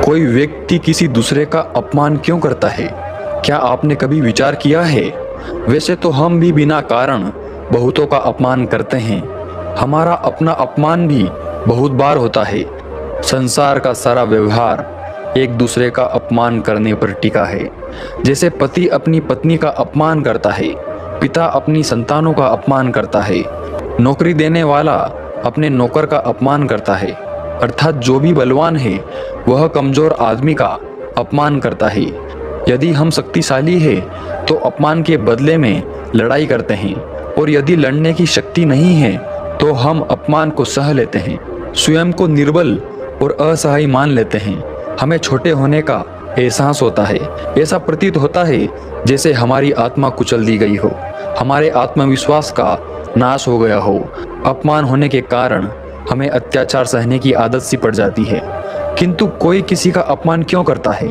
कोई व्यक्ति किसी दूसरे का अपमान क्यों करता है? क्या आपने कभी विचार किया है? वैसे तो हम भी बिना कारण बहुतों का अपमान करते हैं। हमारा अपना अपमान भी बहुत बार होता है। संसार का सारा व्यवहार एक दूसरे का अपमान करने पर टिका है। जैसे पति अपनी पत्नी का अपमान करता है, पिता अपनी संतानों का अपमान करता है, नौकरी देने वाला अपने नौकर का अपमान करता है, अर्थात जो भी बलवान है वह कमजोर आदमी का अपमान करता है। यदि हम शक्तिशाली है तो अपमान के बदले में लड़ाई करते हैं, और यदि लड़ने की शक्ति नहीं है तो हम अपमान को सह लेते हैं, स्वयं को निर्बल और असहाय मान लेते हैं। हमें छोटे होने का एहसास होता है। ऐसा प्रतीत होता है जैसे हमारी आत्मा कुचल दी गई हो, हमारे आत्मविश्वास का नाश हो गया हो। अपमान होने के कारण हमें अत्याचार सहने की आदत सी पड़ जाती है। किंतु कोई किसी का अपमान क्यों करता है?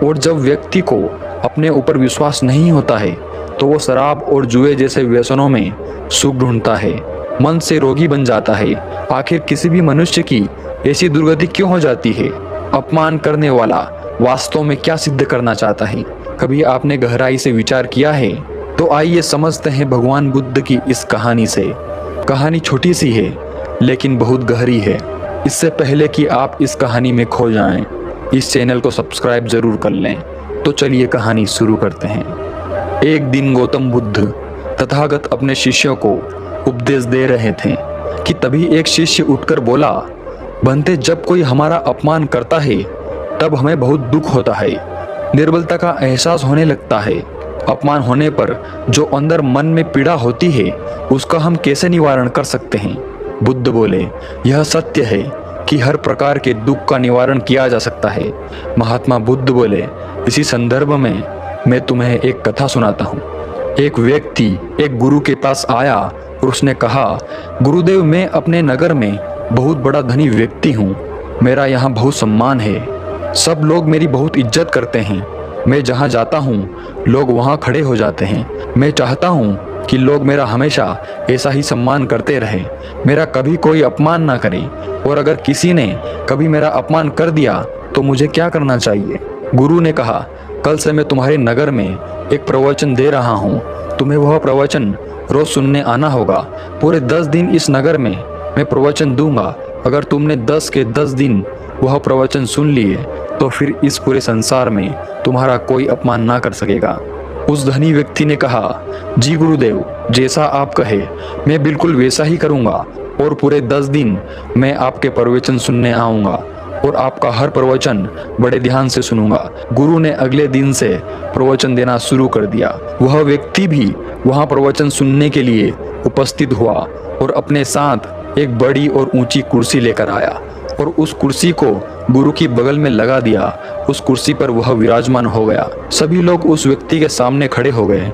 और जब व्यक्ति को अपने ऊपर विश्वास नहीं होता है तो वो शराब और जुए जैसे व्यसनों में सुख ढूंढता है, मन से रोगी बन जाता है। आखिर किसी भी मनुष्य की ऐसी दुर्गति क्यों हो जाती है? अपमान करने वाला वास्तव में क्या सिद्ध करना चाहता है? कभी आपने गहराई से विचार किया है? तो आइए समझते हैं भगवान बुद्ध की इस कहानी से। कहानी छोटी सी है लेकिन बहुत गहरी है। इससे पहले कि आप इस कहानी में खो जाएं, इस चैनल को सब्सक्राइब जरूर कर लें। तो चलिए कहानी शुरू करते हैं। एक दिन गौतम बुद्ध तथागत अपने शिष्यों को उपदेश दे रहे थे कि तभी एक शिष्य उठकर बोला, बनते जब कोई हमारा अपमान करता है तब हमें बहुत दुख होता है, निर्बलता का एहसास होने लगता है। अपमान होने पर जो अंदर मन में पीड़ा होती है उसका हम कैसे निवारण कर सकते हैं? बुद्ध बोले, यह सत्य है कि हर प्रकार के दुख का निवारण किया जा सकता है। महात्मा बुद्ध बोले, इसी संदर्भ में मैं तुम्हें एक कथा सुनाता हूँ। एक व्यक्ति एक गुरु के पास आया और उसने कहा, गुरुदेव, मैं अपने नगर में बहुत बड़ा धनी व्यक्ति हूँ। मेरा यहाँ बहुत सम्मान है। सब लोग मेरी बहुत इज्जत करते हैं। मैं जहाँ जाता हूँ लोग वहाँ खड़े हो जाते हैं। मैं चाहता हूँ कि लोग मेरा हमेशा ऐसा ही सम्मान करते रहे, मेरा कभी कोई अपमान ना करे। और अगर किसी ने कभी मेरा अपमान कर दिया तो मुझे क्या करना चाहिए? गुरु ने कहा, कल से मैं तुम्हारे नगर में एक प्रवचन दे रहा हूँ। तुम्हें वह प्रवचन रोज सुनने आना होगा। पूरे 10 दिन इस नगर में मैं प्रवचन दूंगा। अगर तुमने 10 के 10 दिन वह प्रवचन सुन लिए तो फिर इस पूरे संसार में तुम्हारा कोई अपमान ना कर सकेगा। उस धनी व्यक्ति ने कहा, जी गुरुदेव, जैसा आप कहे मैं बिल्कुल वैसा ही करूंगा, और पूरे 10 दिन मैं आपके प्रवचन सुनने आऊंगा और आपका हर प्रवचन बड़े ध्यान से सुनूंगा। गुरु ने अगले दिन से प्रवचन देना शुरू कर दिया। वह व्यक्ति भी वहां प्रवचन सुनने के लिए उपस्थित हुआ और अपने साथ एक बड़ी और ऊंची कुर्सी लेकर आया और उस कुर्सी को गुरु की बगल में लगा दिया। उस कुर्सी पर वह विराजमान हो गया। सभी लोग उस व्यक्ति के सामने खड़े हो गए,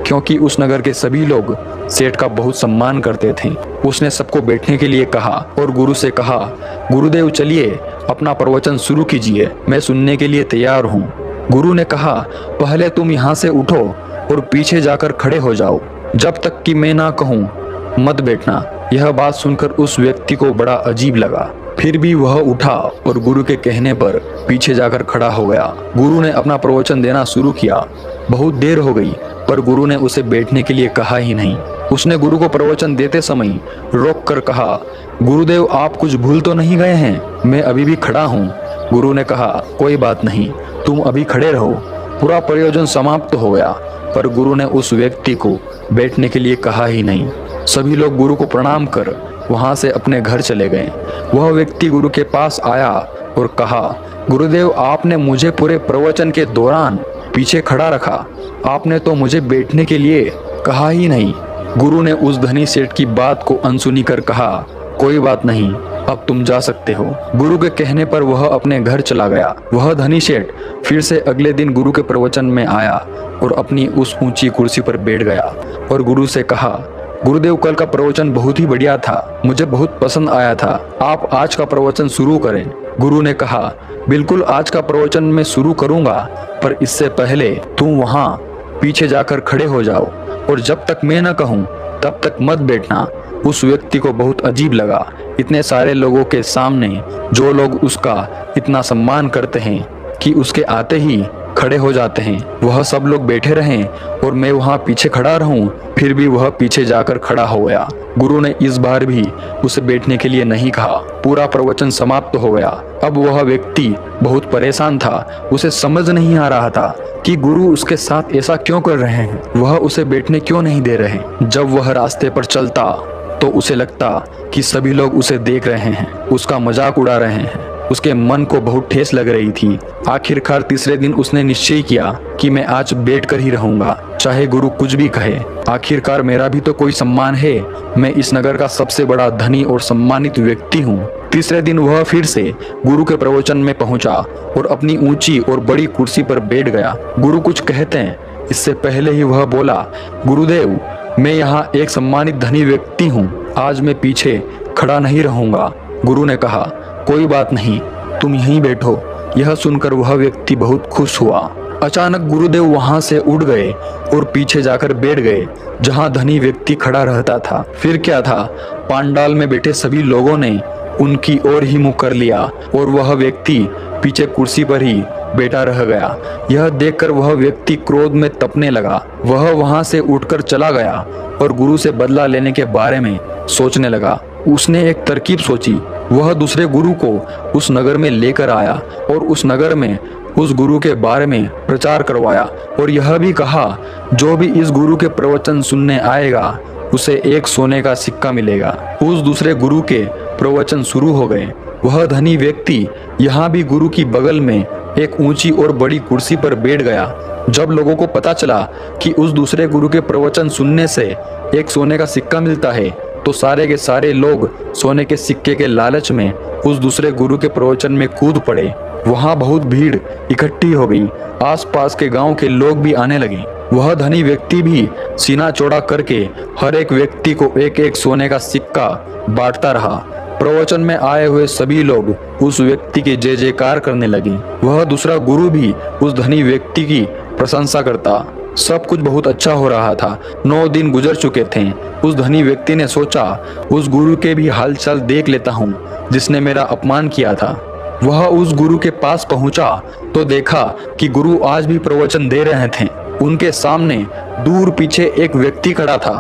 क्योंकि उस नगर के सभी लोग सेठ का बहुत सम्मान करते थे। उसने सबको बैठने के लिए कहा और गुरु से कहा, गुरुदेव चलिए अपना प्रवचन शुरू कीजिए, मैं सुनने के लिए तैयार हूँ। गुरु ने कहा, पहले तुम यहाँ से उठो और पीछे जाकर खड़े हो जाओ, जब तक कि मैं ना कहूँ मत बैठना। यह बात सुनकर उस व्यक्ति को बड़ा अजीब लगा। फिर भी वह उठा और गुरु के कहने पर पीछे जाकर खड़ा हो गया। गुरु ने अपना प्रवचन देना शुरू किया। बहुत देर हो गई पर गुरु ने उसे बैठने के लिए कहा ही नहीं। उसने गुरु को प्रवचन देते समय रोक कर कहा, गुरुदेव, आप कुछ भूल तो नहीं गए हैं? मैं अभी भी खड़ा हूँ। गुरु ने कहा, कोई बात नहीं, तुम अभी खड़े रहो। पूरा प्रयोजन समाप्त हो गया पर गुरु ने उस व्यक्ति को बैठने के लिए कहा ही नहीं। सभी लोग गुरु को प्रणाम कर वहां से अपने घर चले गए। वह व्यक्ति गुरु के पास आया और कहा, गुरुदेव, आपने मुझे पूरे प्रवचन के दौरान पीछे खड़ा रखा। आपने तो मुझे बैठने के लिए कहा ही नहीं। गुरु ने उस धनी सेठ की बात को अनसुनी कर कहा, कोई बात नहीं, अब तुम जा सकते हो। गुरु के कहने पर वह अपने घर चला गया। वह धनी सेठ फिर से अगले दिन गुरु के प्रवचन में आया और अपनी उस ऊंची कुर्सी पर बैठ गया और गुरु से कहा, गुरुदेव, कल का प्रवचन बहुत ही बढ़िया था, मुझे बहुत पसंद आया था। आप आज का प्रवचन शुरू करें। गुरु ने कहा, बिल्कुल, आज का प्रवचन मैं शुरू करूंगा, पर इससे पहले तुम वहां पीछे जाकर खड़े हो जाओ और जब तक मैं न कहूं तब तक मत बैठना। उस व्यक्ति को बहुत अजीब लगा। इतने सारे लोगों के सामने जो लोग उसका इतना सम्मान करते हैं कि उसके आते ही खड़े हो जाते हैं, वह सब लोग बैठे रहें और मैं वहां पीछे खड़ा रहूं, फिर भी वह पीछे जाकर खड़ा हो गया। गुरु ने इस बार भी उसे बैठने के लिए नहीं कहा। पूरा प्रवचन समाप्त हो गया। अब वह व्यक्ति बहुत परेशान था। उसे समझ नहीं आ रहा था कि गुरु उसके साथ ऐसा क्यों कर रहे हैं, वह उसे बैठने क्यों नहीं दे रहे। जब वह रास्ते पर चलता तो उसे लगता कि सभी लोग उसे देख रहे हैं, उसका मजाक उड़ा रहे हैं। उसके मन को बहुत ठेस लग रही थी। आखिरकार तीसरे दिन उसने निश्चय किया कि मैं आज बैठकर ही रहूंगा, चाहे गुरु कुछ भी कहे। आखिरकार मेरा भी तो कोई सम्मान है। मैं इस नगर का सबसे बड़ा धनी और सम्मानित व्यक्ति हूँ। तीसरे दिन वह फिर से गुरु के प्रवचन में पहुंचा और अपनी ऊंची और बड़ी कुर्सी पर बैठ गया। गुरु कुछ कहते हैं इससे पहले ही वह बोला, गुरुदेव, मैं यहाँ एक सम्मानित धनी व्यक्ति हूँ, आज मैं पीछे खड़ा नहीं रहूंगा। गुरु ने कहा, कोई बात नहीं, तुम यहीं बैठो। यह सुनकर वह व्यक्ति बहुत खुश हुआ। अचानक गुरुदेव वहां से उठ गए और पीछे जाकर बैठ गए जहां धनी व्यक्ति खड़ा रहता था। फिर क्या था, पांडाल में बैठे सभी लोगों ने उनकी ओर ही मुंह कर लिया और वह व्यक्ति पीछे कुर्सी पर ही बैठा रह गया। यह देखकर वह व्यक्ति क्रोध में तपने लगा। वह वहां से उठकर चला गया और गुरु से बदला लेने के बारे में सोचने लगा। उसने एक तरकीब सोची। वह दूसरे गुरु को उस नगर में लेकर आया और उस नगर में उस गुरु के बारे में प्रचार करवाया और यह भी कहा, जो भी इस गुरु के प्रवचन सुनने आएगा उसे एक सोने का सिक्का मिलेगा। उस दूसरे गुरु के प्रवचन शुरू हो गए। वह धनी व्यक्ति यहाँ भी गुरु की बगल में एक ऊंची और बड़ी कुर्सी पर बैठ गया। जब लोगों को पता चला कि उस दूसरे गुरु के प्रवचन सुनने से एक सोने का सिक्का मिलता है, तो सारे के सारे लोग सोने के सिक्के के लालच में उस दूसरे गुरु के प्रवचन में कूद पड़े। वहां बहुत भीड़ इकट्ठी हो गई। आसपास के गांव के लोग भी आने लगे। वह धनी व्यक्ति भी सीना चौड़ा करके हर एक व्यक्ति को एक एक सोने का सिक्का बांटता रहा। प्रवचन में आए हुए सभी लोग उस व्यक्ति की जय जयकार करने लगे। वह दूसरा गुरु भी उस धनी व्यक्ति की प्रशंसा करता। सब कुछ बहुत अच्छा हो रहा था। 9 दिन गुजर चुके थे। उस धनी व्यक्ति ने सोचा, उस गुरु के भी हालचाल देख लेता हूँ जिसने मेरा अपमान किया था। वह उस गुरु के पास पहुंचा तो देखा कि गुरु आज भी प्रवचन दे रहे थे। उनके सामने दूर पीछे एक व्यक्ति खड़ा था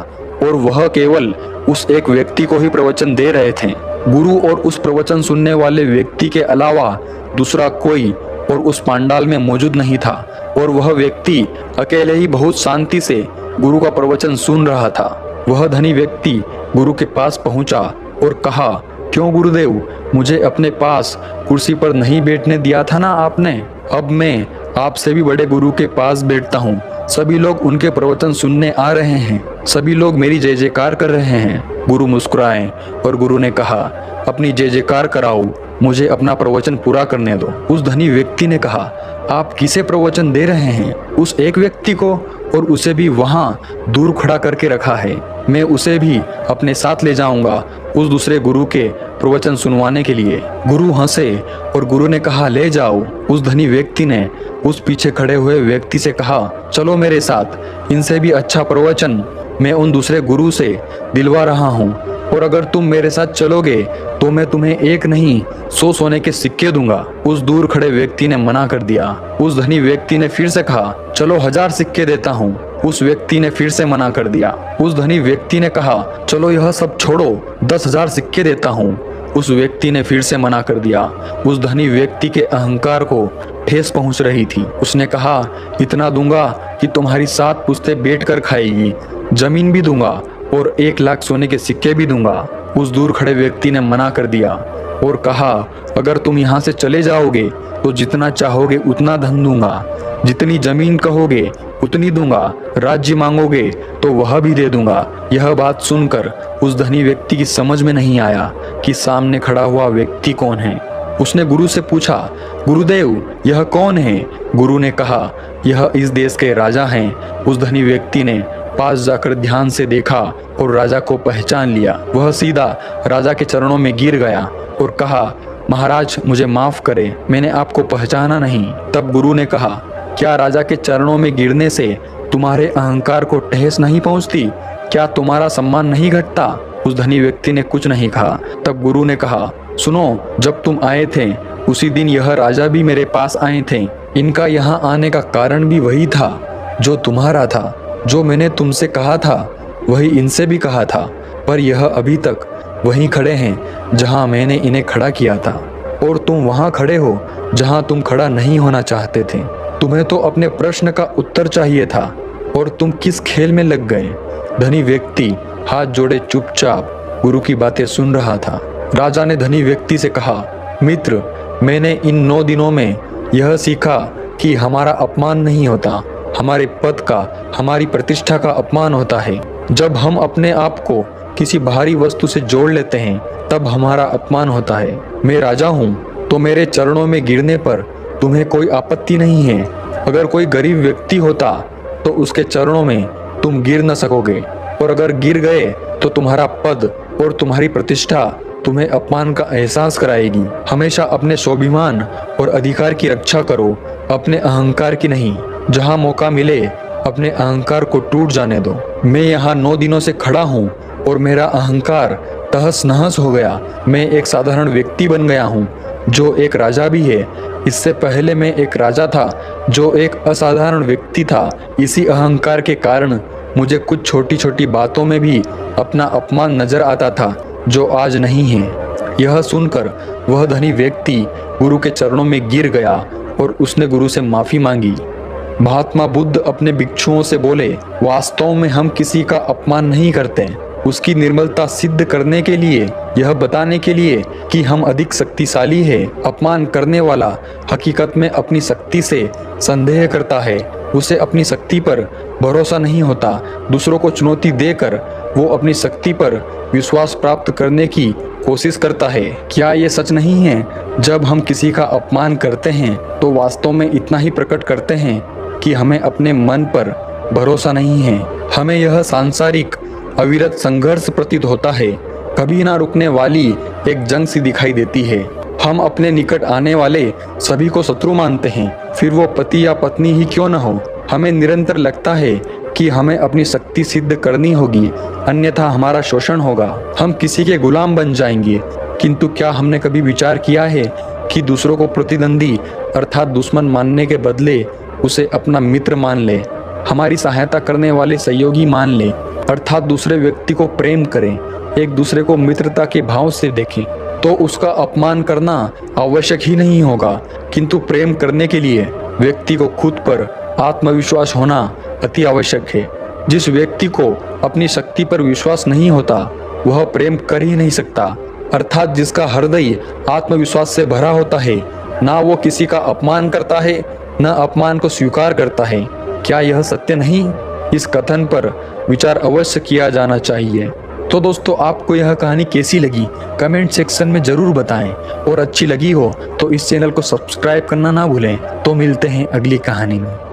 और वह केवल उस एक व्यक्ति को ही प्रवचन दे रहे थे। गुरु और उस प्रवचन सुनने वाले व्यक्ति के अलावा दूसरा कोई और उस पांडाल में मौजूद नहीं था और वह व्यक्ति अकेले ही बहुत शांति से गुरु का प्रवचन सुन रहा था। वह धनी व्यक्ति गुरु के पास पहुंचा और कहा, क्यों गुरुदेव, मुझे अपने पास कुर्सी पर नहीं बैठने दिया था ना आपने? अब मैं आपसे भी बड़े गुरु के पास बैठता हूँ। सभी लोग उनके प्रवचन सुनने आ रहे हैं। सभी लोग मेरी जय जयकार कर रहे हैं। गुरु मुस्कुराए और गुरु ने कहा, अपनी जय जयकार कराओ, मुझे अपना प्रवचन पूरा करने दो। उस धनी व्यक्ति ने कहा, आप किसे प्रवचन दे रहे हैं? उस एक व्यक्ति को, और उसे भी वहां दूर खड़ा करके रखा है। मैं उसे भी अपने साथ ले जाऊंगा उस दूसरे गुरु के प्रवचन सुनवाने के लिए। गुरु हंसे और गुरु ने कहा, ले जाओ। उस धनी व्यक्ति ने उस पीछे खड़े हुए व्यक्ति से कहा, चलो मेरे साथ, इनसे भी अच्छा प्रवचन मैं उन दूसरे गुरु से दिलवा रहा हूँ, और अगर तुम मेरे साथ चलोगे तो मैं तुम्हें एक नहीं 100 सोने के सिक्के दूंगा। उस दूर खड़े व्यक्ति ने मना कर दिया। उस धनी व्यक्ति ने फिर से कहा, चलो 1000 सिक्के देता हूँ। उस व्यक्ति ने फिर से मना कर दिया। उस धनी व्यक्ति ने कहा, चलो यह सब छोड़ो, 10,000 सिक्के देता हूँ। उस व्यक्ति ने फिर से मना कर दिया। उस धनी व्यक्ति के अहंकार को ठेस पहुंच रही थी। उसने कहा, इतना दूंगा कि तुम्हारी 7 पुश्तें बैठ कर खाएगी, जमीन भी दूंगा और 1 लाख सोने के सिक्के भी दूंगा। उस दूर खड़े व्यक्ति ने मना कर दिया और कहा, अगर तुम यहाँ से चले जाओगे तो जितना चाहोगे उतना धन दूंगा, जितनी जमीन कहोगे उतनी दूंगा, राज्य मांगोगे तो वह भी दे दूंगा। यह बात सुनकर उस धनी व्यक्ति की समझ में नहीं आया कि सामने खड़ा हुआ व्यक्ति कौन है। उसने गुरु से पूछा, गुरुदेव यह कौन है? गुरु ने कहा, यह इस देश के राजा हैं। उस धनी व्यक्ति ने पास जाकर ध्यान से देखा और राजा को पहचान लिया। वह सीधा राजा के चरणों में गिर गया और कहा, महाराज मुझे माफ करें, मैंने आपको पहचाना नहीं। तब गुरु ने कहा, क्या राजा के चरणों में गिरने से तुम्हारे अहंकार को ठेस नहीं पहुंचती? क्या तुम्हारा सम्मान नहीं घटता? उस धनी व्यक्ति ने कुछ नहीं कहा। तब गुरु ने कहा, सुनो, जब तुम आए थे उसी दिन यह राजा भी मेरे पास आए थे। इनका यहाँ आने का कारण भी वही था जो तुम्हारा था। जो मैंने तुमसे कहा था वही इनसे भी कहा था, पर यह अभी तक वहीं खड़े हैं जहाँ मैंने इन्हें खड़ा किया था, और तुम वहाँ खड़े हो जहाँ तुम खड़ा नहीं होना चाहते थे। तुम्हें तो अपने प्रश्न का उत्तर चाहिए था, और तुम किस खेल में लग गए? धनी व्यक्ति हाथ जोड़े चुपचाप गुरु की बातें सुन रहा था। राजा ने धनी व्यक्ति से कहा, मित्र, मैंने इन 9 दिनों में यह सीखा कि हमारा अपमान नहीं होता, हमारे पद का, हमारी प्रतिष्ठा का अपमान होता है। जब हम अपने आप को किसी बाहरी वस्तु से जोड़ लेते हैं तब हमारा अपमान होता है। मैं राजा हूँ तो मेरे चरणों में गिरने पर तुम्हें कोई आपत्ति नहीं है। अगर कोई गरीब व्यक्ति होता तो उसके चरणों में तुम गिर न सकोगे, और अगर गिर गए तो तुम्हारा पद और तुम्हारी प्रतिष्ठा तुम्हें अपमान का एहसास कराएगी। हमेशा अपने स्वाभिमान और अधिकार की रक्षा करो, अपने अहंकार की नहीं। जहाँ मौका मिले अपने अहंकार को टूट जाने दो। मैं यहाँ 9 दिनों से खड़ा हूँ और मेरा अहंकार तहस नहस हो गया। मैं एक साधारण व्यक्ति बन गया हूँ जो एक राजा भी है। इससे पहले मैं एक राजा था जो एक असाधारण व्यक्ति था। इसी अहंकार के कारण मुझे कुछ छोटी छोटी बातों में भी अपना अपमान नजर आता था जो आज नहीं है। यह सुनकर वह धनी व्यक्ति गुरु के चरणों में गिर गया और उसने गुरु से माफी मांगी। महात्मा बुद्ध अपने भिक्षुओं से बोले, वास्तव में हम किसी का अपमान नहीं करते। उसकी निर्मलता सिद्ध करने के लिए, यह बताने के लिए कि हम अधिक शक्तिशाली है। अपमान करने वाला हकीकत में अपनी शक्ति से संदेह करता है। उसे अपनी शक्ति पर भरोसा नहीं होता। दूसरों को चुनौती देकर वो अपनी शक्ति पर विश्वास प्राप्त करने की कोशिश करता है। क्या ये सच नहीं है? जब हम किसी का अपमान करते हैं तो वास्तव में इतना ही प्रकट करते हैं कि हमें अपने मन पर भरोसा नहीं है। हमें यह सांसारिक अविरत संघर्ष प्रतीत होता है, कभी ना रुकने वाली एक जंग सी दिखाई देती है। हम अपने निकट आने वाले सभी को शत्रु मानते हैं, फिर वो पति या पत्नी ही क्यों न हो। हमें निरंतर लगता है कि हमें अपनी शक्ति सिद्ध करनी होगी, अन्यथा हमारा शोषण होगा, हम किसी के गुलाम बन जाएंगे। किंतु क्या हमने कभी विचार किया है कि दूसरों को प्रतिद्वंदी अर्थात दुश्मन मानने के बदले उसे अपना मित्र मान ले, हमारी सहायता करने वाले सहयोगी मान ले, अर्थात दूसरे व्यक्ति को प्रेम करें, एक दूसरे को मित्रता के भाव से देखें, तो उसका अपमान करना आवश्यक ही नहीं होगा। किंतु प्रेम करने के लिए व्यक्ति को खुद पर आत्मविश्वास होना अति आवश्यक है। जिस व्यक्ति को अपनी शक्ति पर विश्वास नहीं होता वह प्रेम कर ही नहीं सकता, अर्थात जिसका हृदय आत्मविश्वास से भरा होता है, ना वो किसी का अपमान करता है न अपमान को स्वीकार करता है। क्या यह सत्य नहीं? इस कथन पर विचार अवश्य किया जाना चाहिए। तो दोस्तों, आपको यह कहानी कैसी लगी कमेंट सेक्शन में जरूर बताएं, और अच्छी लगी हो तो इस चैनल को सब्सक्राइब करना ना भूलें। तो मिलते हैं अगली कहानी में।